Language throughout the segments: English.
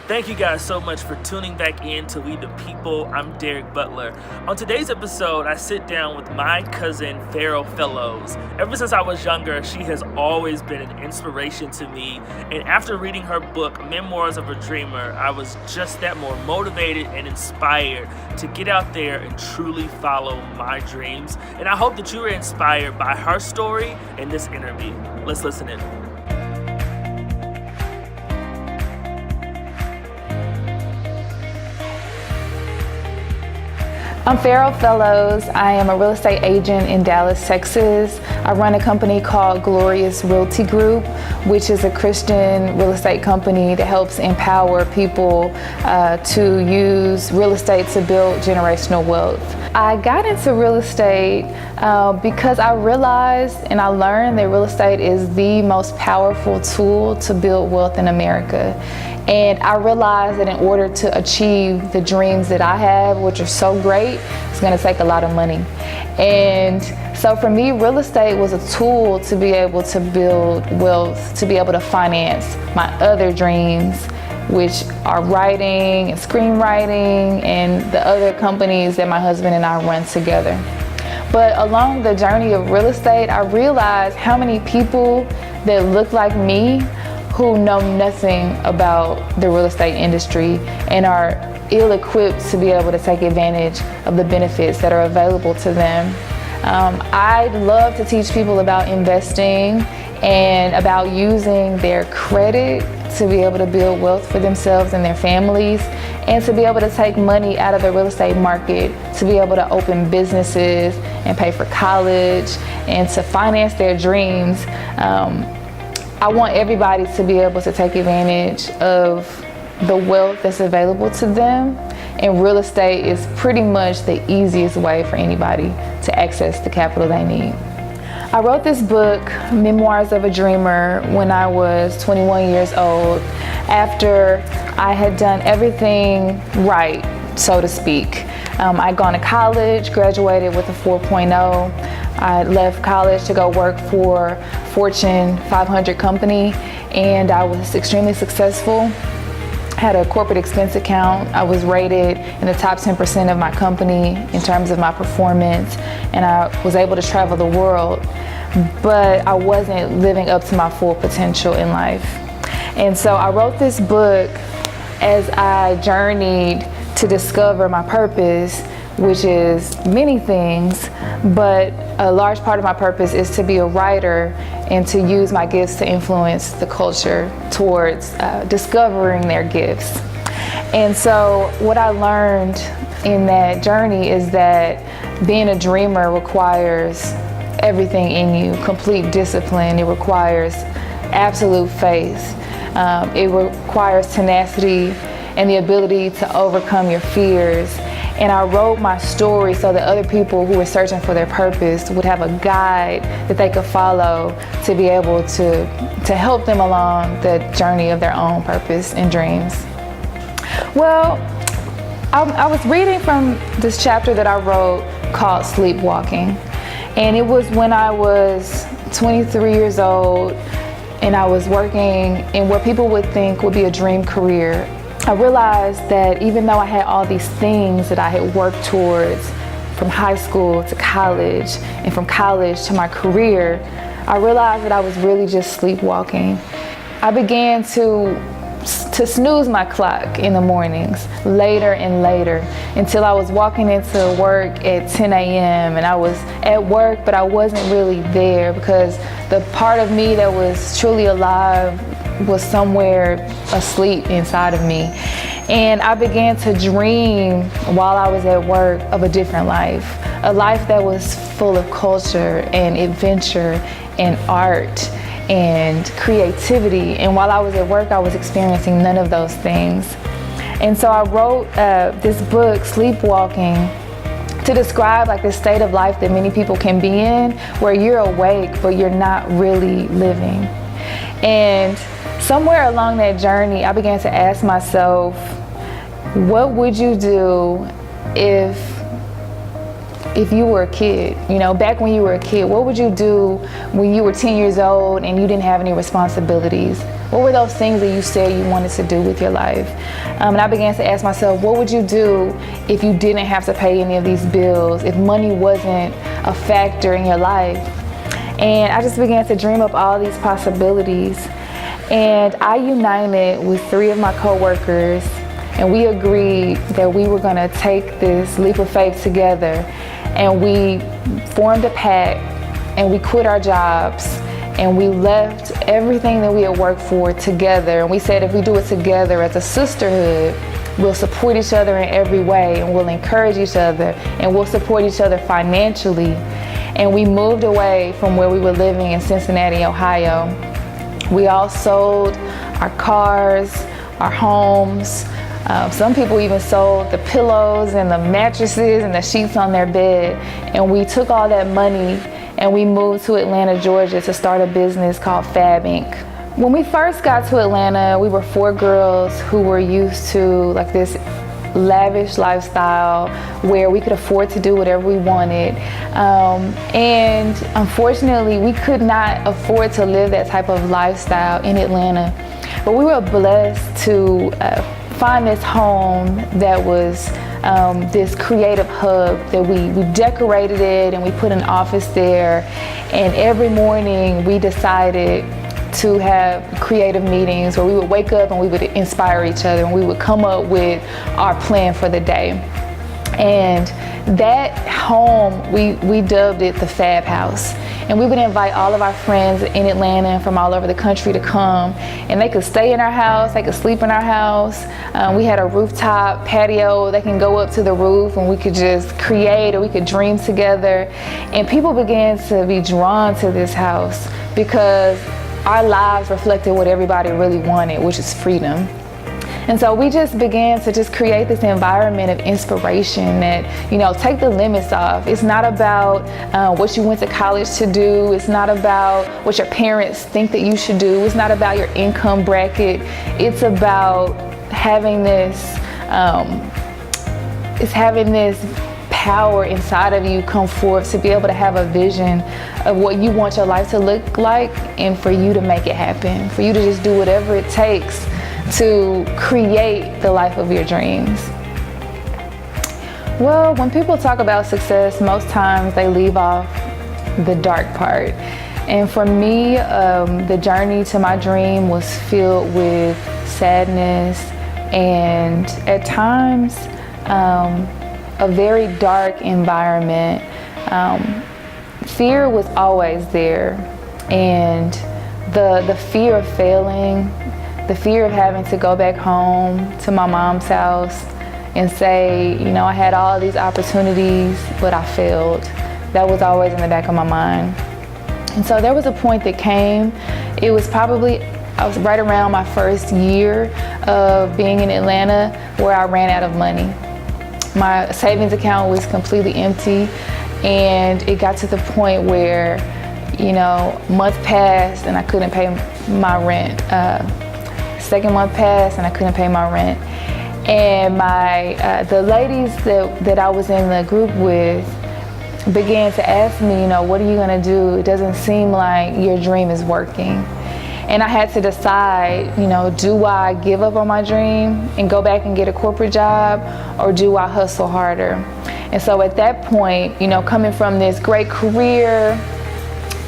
Thank you guys so much for tuning back in to We the People. I'm Derek Butler. On today's episode, I sit down with my cousin, Ferrell Fellows. Ever since I was younger, she has always been an inspiration to me. And after reading her book, Memoirs of a Dreamer, I was just that more motivated and inspired to get out there and truly follow my dreams. And I hope that you are inspired by her story and this interview. Let's listen in. I'm Ferrell Fellows. I am a real estate agent in Dallas, Texas. I run a company called Glorious Realty Group, which is a Christian real estate company that helps empower people to use real estate to build generational wealth. I got into real estate because I realized and I learned that real estate is the most powerful tool to build wealth in America. And I realized that in order to achieve the dreams that I have, which are so great, it's going to take a lot of money. And so for me, real estate was a tool to be able to build wealth, to be able to finance my other dreams, which are writing and screenwriting and the other companies that my husband and I run together. But along the journey of real estate, I realized how many people that look like me who know nothing about the real estate industry and are ill-equipped to be able to take advantage of the benefits that are available to them. I love to teach people about investing and about using their credit to be able to build wealth for themselves and their families, and to be able to take money out of the real estate market to be able to open businesses and pay for college and to finance their dreams. I want everybody to be able to take advantage of the wealth that's available to them, and real estate is pretty much the easiest way for anybody to access the capital they need. I wrote this book, Memoirs of a Dreamer, when I was 21 years old, after I had done everything right, so to speak. I'd gone to college, graduated with a 4.0. I left college to go work for Fortune 500 company, and I was extremely successful. Had a corporate expense account. I was rated in the top 10% of my company in terms of my performance, and I was able to travel the world, but I wasn't living up to my full potential in life. And so I wrote this book as I journeyed to discover my purpose, which is many things, but a large part of my purpose is to be a writer and to use my gifts to influence the culture towards discovering their gifts. And so what I learned in that journey is that being a dreamer requires everything in you, complete discipline. It requires absolute faith. It requires tenacity and the ability to overcome your fears. And I wrote my story so that other people who were searching for their purpose would have a guide that they could follow to be able to help them along the journey of their own purpose and dreams. Well, I was reading from this chapter that I wrote called Sleepwalking. And it was when I was 23 years old and I was working in what people would think would be a dream career. I realized that even though I had all these things that I had worked towards from high school to college and from college to my career, I realized that I was really just sleepwalking. I began to snooze my clock in the mornings later and later until I was walking into work at 10 a.m. and I was at work, but I wasn't really there because the part of me that was truly alive was somewhere asleep inside of me. And I began to dream while I was at work of a different life, a life that was full of culture and adventure and art and creativity. And while I was at work, I was experiencing none of those things. And so I wrote this book, Sleepwalking, to describe like the state of life that many people can be in, where you're awake, but you're not really living. And somewhere along that journey, I began to ask myself, what would you do if you were a kid? You know, back when you were a kid, what would you do when you were 10 years old and you didn't have any responsibilities? What were those things that you said you wanted to do with your life? And I began to ask myself, what would you do if you didn't have to pay any of these bills, if money wasn't a factor in your life? And I just began to dream up all these possibilities. And I united with 3 of my coworkers, and we agreed that we were going to take this leap of faith together. And we formed a pact, and we quit our jobs, and we left everything that we had worked for together. And we said if we do it together as a sisterhood, we'll support each other in every way, and we'll encourage each other, and we'll support each other financially. And we moved away from where we were living in Cincinnati, Ohio. We all sold our cars, our homes. Some people even sold the pillows and the mattresses and the sheets on their bed. And we took all that money and we moved to Atlanta, Georgia to start a business called Fab Inc. When we first got to Atlanta, we were 4 girls who were used to like this lavish lifestyle where we could afford to do whatever we wanted. And unfortunately, we could not afford to live that type of lifestyle in Atlanta. But we were blessed to find this home that was this creative hub that we decorated it, and we put an office there. And every morning we decided to have creative meetings where we would wake up and we would inspire each other, and we would come up with our plan for the day. And that home, we dubbed it the Fab House. And we would invite all of our friends in Atlanta and from all over the country to come, and they could stay in our house, they could sleep in our house. We had a rooftop patio. They can go up to the roof and we could just create, or we could dream together. And people began to be drawn to this house because our lives reflected what everybody really wanted, which is freedom. And so we just began to just create this environment of inspiration that, you know, take the limits off. It's not about what you went to college to do. It's not about what your parents think that you should do. It's not about your income bracket. It's about having this, power inside of you come forth to be able to have a vision of what you want your life to look like, and for you to make it happen, for you to just do whatever it takes to create the life of your dreams. Well, when people talk about success, most times they leave off the dark part. And for me, the journey to my dream was filled with sadness and at times a very dark environment. Fear was always there, and the fear of failing, the fear of having to go back home to my mom's house and say, you know, I had all these opportunities, but I failed. That was always in the back of my mind. And so there was a point that came, it was probably, I was right around my first year of being in Atlanta, where I ran out of money. My savings account was completely empty, and it got to the point where, you know, months passed and I couldn't pay my rent. Second month passed and I couldn't pay my rent. And the ladies that I was in the group with began to ask me, you know, what are you gonna do? It doesn't seem like your dream is working. And I had to decide, you know, do I give up on my dream and go back and get a corporate job, or do I hustle harder? And so at that point, you know, coming from this great career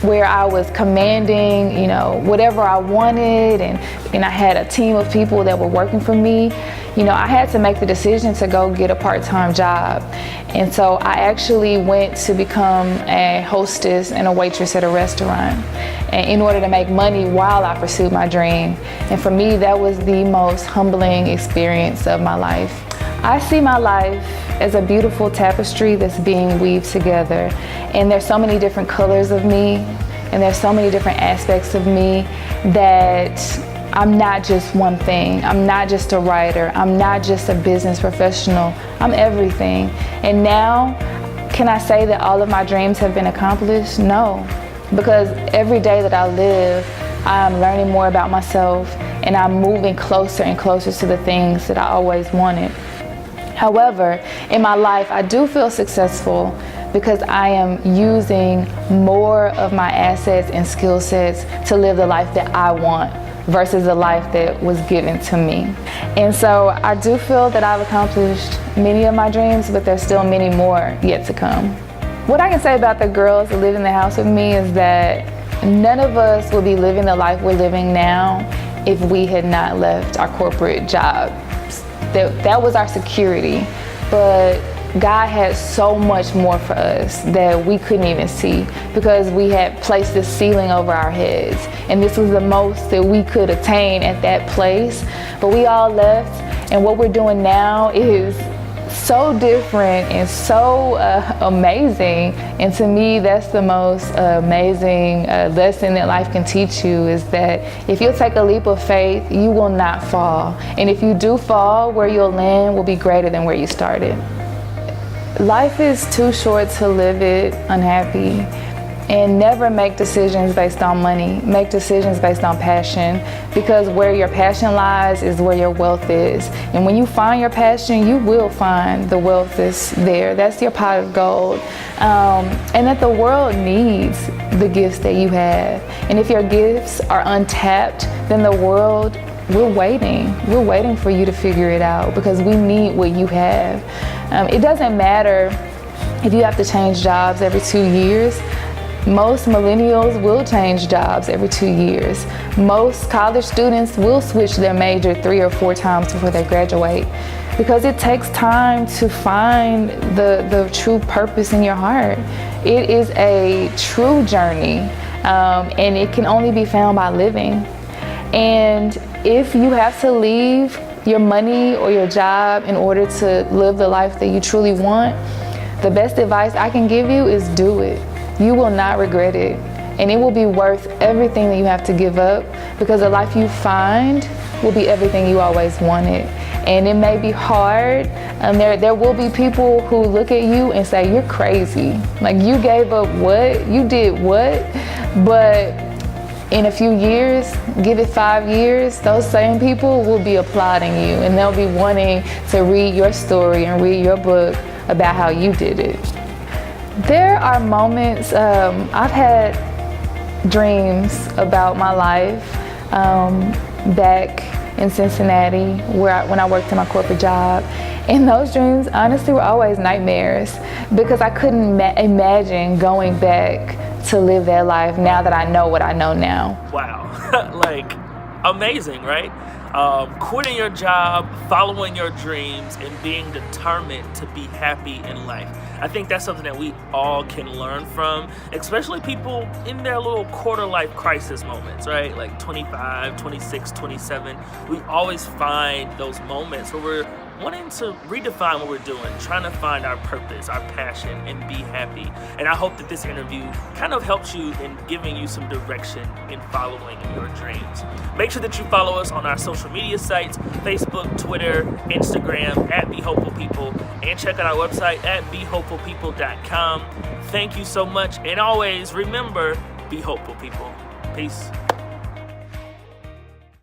where I was commanding, you know, whatever I wanted, and I had a team of people that were working for me, you know, I had to make the decision to go get a part-time job. And so I actually went to become a hostess and a waitress at a restaurant, and in order to make money while I pursued my dream. And for me, that was the most humbling experience of my life. I see my life as a beautiful tapestry that's being weaved together. And there's so many different colors of me, and there's so many different aspects of me that I'm not just one thing. I'm not just a writer. I'm not just a business professional. I'm everything. And now, can I say that all of my dreams have been accomplished? No, because every day that I live, I'm learning more about myself, and I'm moving closer and closer to the things that I always wanted. However, in my life, I do feel successful because I am using more of my assets and skill sets to live the life that I want, versus the life that was given to me. And so I do feel that I've accomplished many of my dreams, but there's still many more yet to come. What I can say about the girls that live in the house with me is that none of us would be living the life we're living now if we had not left our corporate jobs. That was our security, but God had so much more for us that we couldn't even see because we had placed this ceiling over our heads, and this was the most that we could attain at that place. But we all left, and what we're doing now is so different and so amazing. And to me, that's the most amazing lesson that life can teach you, is that if you'll take a leap of faith, you will not fall. And if you do fall, where you'll land will be greater than where you started. Life is too short to live it unhappy. And never make decisions based on money. Make decisions based on passion, because where your passion lies is where your wealth is. And when you find your passion, you will find the wealth that's there. That's your pot of gold. And that the world needs the gifts that you have. And if your gifts are untapped, then the world, we're waiting. We're waiting for you to figure it out, because we need what you have. It doesn't matter if you have to change jobs every 2 years. Most millennials will change jobs every 2 years. Most college students will switch their major 3 or 4 times before they graduate, because it takes time to find the true purpose in your heart. It is a true journey, and it can only be found by living. And if you have to leave your money or your job in order to live the life that you truly want, the best advice I can give you is do it. You will not regret it, and it will be worth everything that you have to give up, because the life you find will be everything you always wanted. And it may be hard, and there will be people who look at you and say, you're crazy. Like, you gave up what? You did what? But in a few years, give it 5 years, those same people will be applauding you, and they'll be wanting to read your story and read your book about how you did it. There are moments, I've had dreams about my life back in Cincinnati when I worked in my corporate job. And those dreams honestly were always nightmares, because I couldn't imagine going back to live that life now that I know what I know now. Wow, like amazing, right? Quitting your job, following your dreams, and being determined to be happy in life. I think that's something that we all can learn from, especially people in their little quarter life crisis moments, right? Like 25, 26, 27. We always find those moments where we're wanting to redefine what we're doing, trying to find our purpose, our passion, and be happy. And I hope that this interview kind of helps you in giving you some direction in following your dreams. Make sure that you follow us on our social media sites, Facebook, Twitter, Instagram, at Be Hopeful People, and check out our website at BeHopefulPeople.com. Thank you so much, and always remember, be hopeful, people. Peace.